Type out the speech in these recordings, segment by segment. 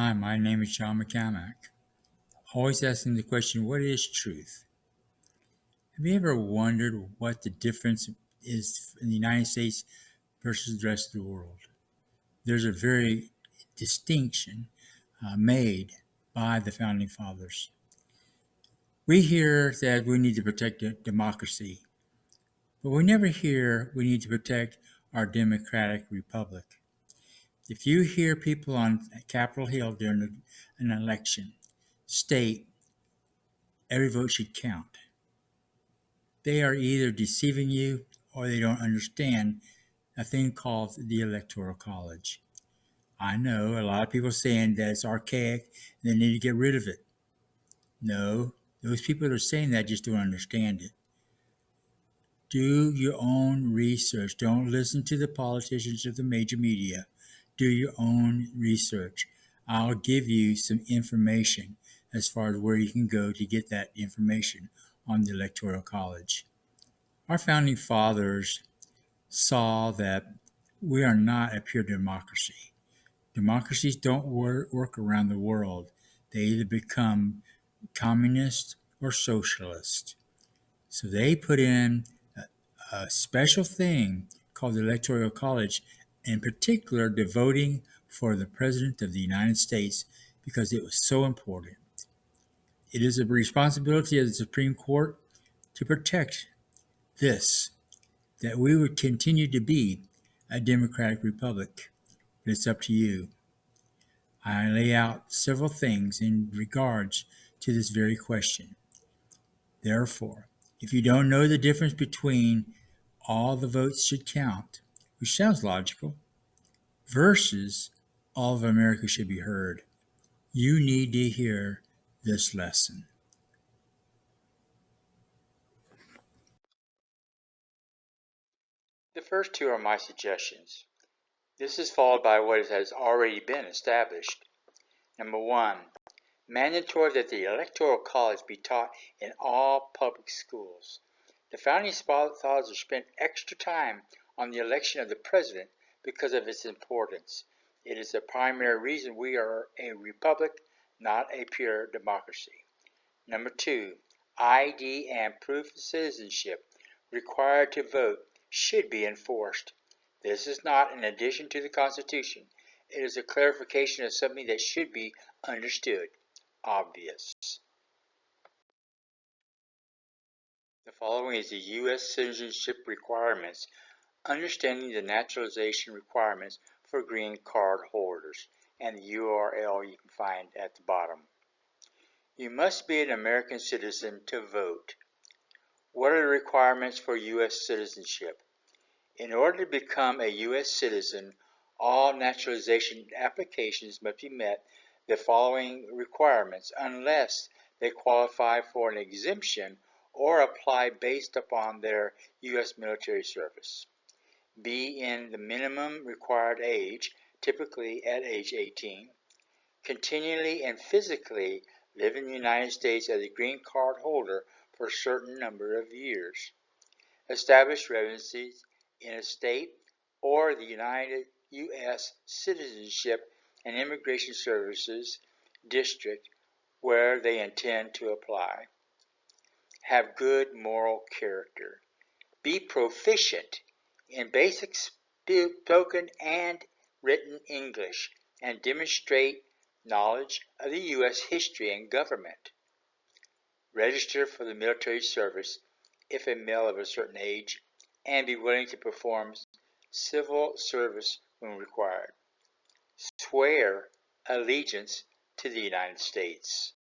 Hi, my name is John McCamack. Always asking the question, what is truth? Have you ever wondered what the difference is in the United States versus the rest of the world? There's a very distinction made by the Founding Fathers. We hear that we need to protect democracy, but we never hear we need to protect our democratic republic. If you hear people on Capitol Hill during an election state every vote should count, they are either deceiving you or they don't understand a thing called the Electoral College. I know a lot of people saying that it's archaic and they need to get rid of it. No, those people that are saying that just don't understand it. Do your own research. Don't listen to the politicians or the major media. Do your own research. I'll give you some information as far as where you can go to get that information on the Electoral College. Our founding fathers saw that we are not a pure democracy. Democracies don't work around the world. They either become communist or socialist. So they put in a special thing called the Electoral College, in particular the voting for the President of the United States, because it was so important. It is a responsibility of the Supreme Court to protect this, that we would continue to be a democratic republic. But it's up to you. I lay out several things in regards to this very question. Therefore, if you don't know the difference between all the votes should count, which sounds logical, versus all of America should be heard, you need to hear this lesson. The first two are my suggestions. This is followed by what has already been established. Number one, mandatory that the Electoral College be taught in all public schools. The Founding Fathers spent extra time on the election of the President because of its importance. It is the primary reason we are a republic, not a pure democracy. Number two, ID and proof of citizenship required to vote should be enforced. This is not an addition to the Constitution. It is a clarification of something that should be understood. Obvious. The following is the U.S. citizenship requirements, understanding the naturalization requirements for green card holders, and the URL you can find at the bottom. You must be an American citizen to vote. What are the requirements for U.S. citizenship? In order to become a U.S. citizen, all naturalization applications must be met the following requirements unless they qualify for an exemption or apply based upon their U.S. military service. Be in the minimum required age, typically at age 18. Continually and physically live in the United States as a green card holder for a certain number of years. Establish residencies in a state or the United U.S. Citizenship and Immigration Services district where they intend to apply. Have good moral character. Be proficient in basic spoken and written English and demonstrate knowledge of the U.S. history and government. Register for the military service if a male of a certain age, and be willing to perform civil service when required. Swear allegiance to the United States.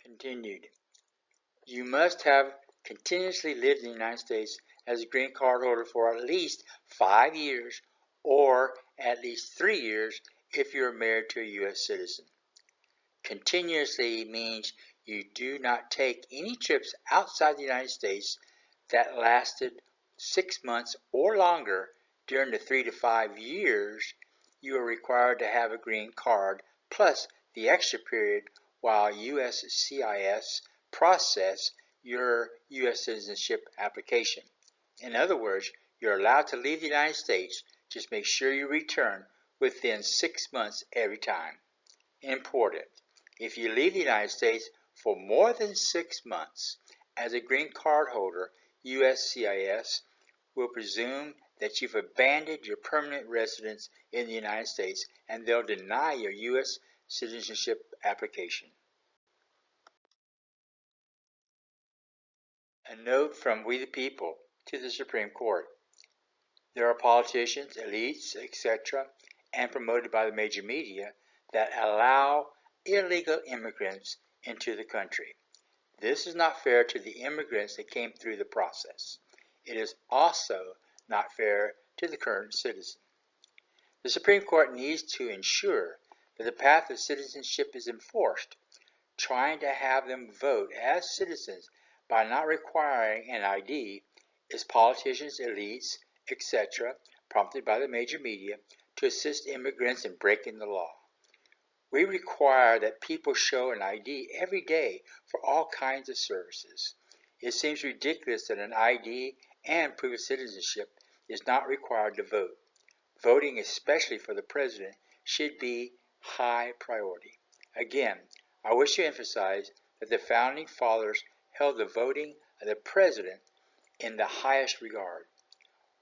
Continued. You must have continuously lived in the United States as a green card holder for at least 5 years or at least 3 years if you are married to a U.S. citizen. Continuously means you do not take any trips outside the United States that lasted 6 months or longer during the 3 to 5 years you are required to have a green card, plus the extra period while USCIS process your U.S. citizenship application. In other words, You're allowed to leave the United States, just make sure you return within 6 months every time. Important. If you leave the United States for more than 6 months as a green card holder, USCIS will presume that you've abandoned your permanent residence in the United States and they'll deny your U.S. citizenship application. A note from We the People to the Supreme Court. There are politicians, elites, etc., and promoted by the major media that allow illegal immigrants into the country. This is not fair to the immigrants that came through the process. It is also not fair to the current citizen. The Supreme Court needs to ensure that the path of citizenship is enforced, trying to have them vote as citizens by not requiring an ID is politicians, elites, etc., prompted by the major media to assist immigrants in breaking the law. We require that people show an ID every day for all kinds of services. It seems ridiculous that an ID and proof of citizenship is not required to vote. Voting, especially for the president, should be high priority. Again, I wish to emphasize that the Founding Fathers held the voting of the president in the highest regard.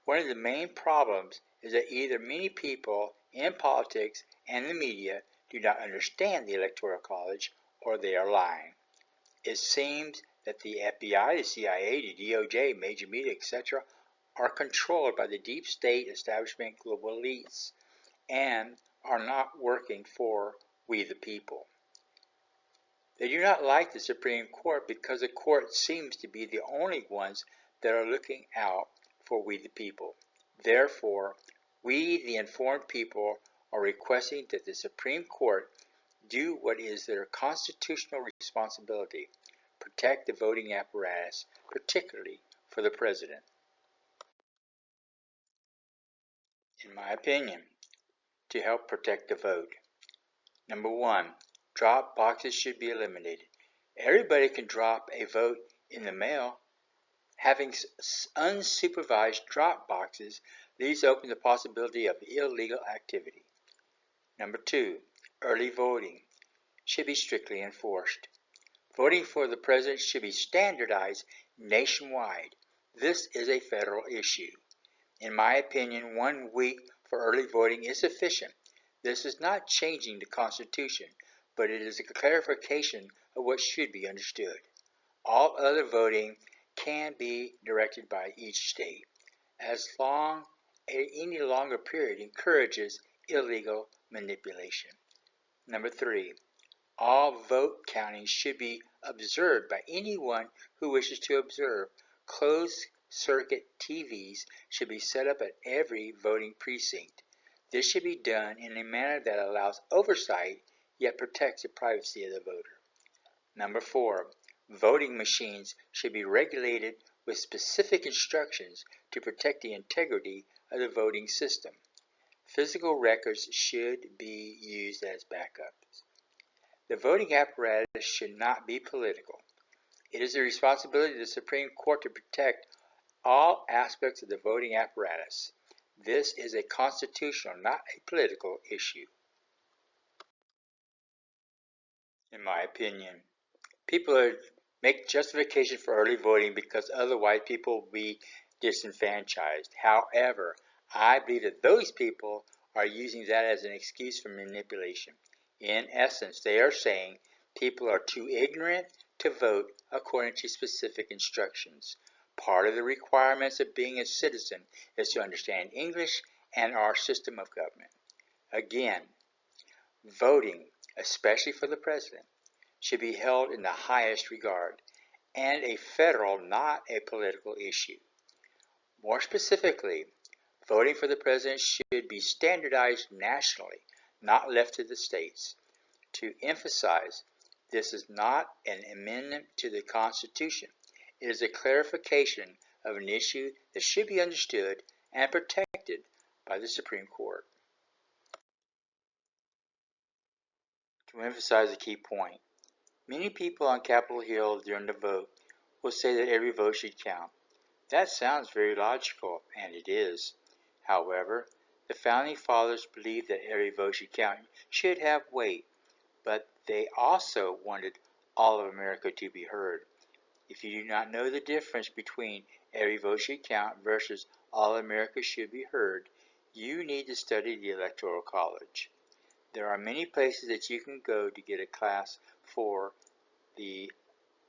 One of the main problems is that either many people in politics and the media do not understand the Electoral College or they are lying. It seems that the FBI, the CIA, the DOJ, major media, etc., are controlled by the deep state establishment global elites and are not working for we the people. They do not like the Supreme Court because the court seems to be the only ones that are looking out for we the people. Therefore, we the informed people are requesting that the Supreme Court do what is their constitutional responsibility, protect the voting apparatus, particularly for the president. In my opinion, to help protect the vote. Number 1, drop boxes should be eliminated. Everybody can drop a vote in the mail. Having unsupervised drop boxes leaves open the possibility of illegal activity. Number 2, early voting should be strictly enforced. Voting for the president should be standardized nationwide. This is a federal issue. In my opinion, 1 week for early voting is sufficient. This is not changing the Constitution, but it is a clarification of what should be understood. All other voting can be directed by each state, as long as any longer period encourages illegal manipulation. Number 3, all vote counting should be observed by anyone who wishes to observe. Closed circuit TVs should be set up at every voting precinct. This should be done in a manner that allows oversight yet protects the privacy of the voter. Number 4, voting machines should be regulated with specific instructions to protect the integrity of the voting system. Physical records should be used as backups. The voting apparatus should not be political. It is the responsibility of the Supreme Court to protect all aspects of the voting apparatus. This is a constitutional, not a political issue. In my opinion, people make justification for early voting because otherwise people will be disenfranchised. However, I believe that those people are using that as an excuse for manipulation. In essence, they are saying people are too ignorant to vote according to specific instructions. Part of the requirements of being a citizen is to understand English and our system of government. Again, voting, especially for the president, should be held in the highest regard and a federal, not a political issue. More specifically, voting for the president should be standardized nationally, not left to the states. To emphasize, this is not an amendment to the Constitution. It is a clarification of an issue that should be understood and protected by the Supreme Court. To emphasize a key point, many people on Capitol Hill during the vote will say that every vote should count. That sounds very logical, and it is. However, the Founding Fathers believed that every vote should count should have weight, but they also wanted all of America to be heard. If you do not know the difference between every vote should count versus all America should be heard, you need to study the Electoral College. There are many places that you can go to get a class for the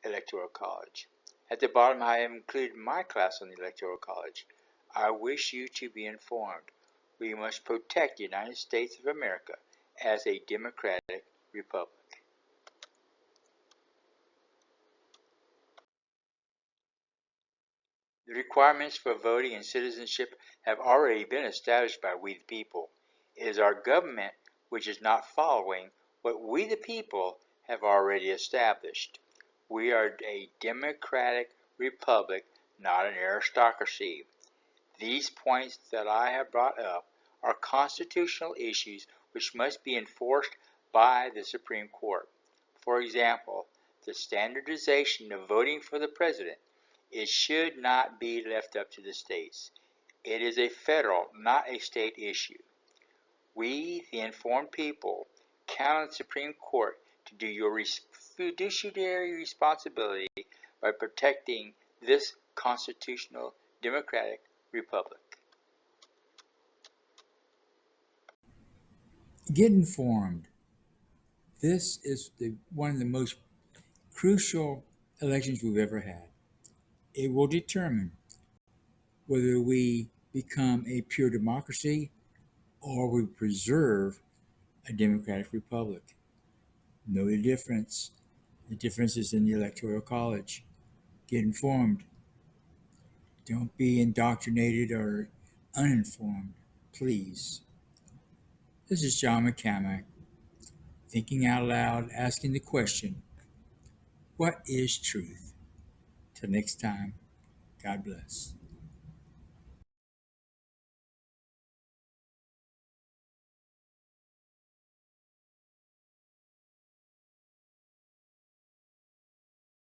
Electoral College. At the bottom, I have included my class on the Electoral College. I wish you to be informed. We must protect the United States of America as a democratic republic. The requirements for voting and citizenship have already been established by we the people. It is our government which is not following what we the people have already established. We are a democratic republic, not an aristocracy. These points that I have brought up are constitutional issues which must be enforced by the Supreme Court. For example, the standardization of voting for the president. It should not be left up to the states. It is a federal, not a state issue. We, the informed people, count on the Supreme Court to do your fiduciary responsibility by protecting this constitutional democratic republic. Get informed. This is one of the most crucial elections we've ever had. It will determine whether we become a pure democracy or we preserve a democratic republic. Know the difference. The difference is in the Electoral College. Get informed. Don't be indoctrinated or uninformed, please. This is John McCamack, thinking out loud, asking the question, what is truth? Till next time, God bless.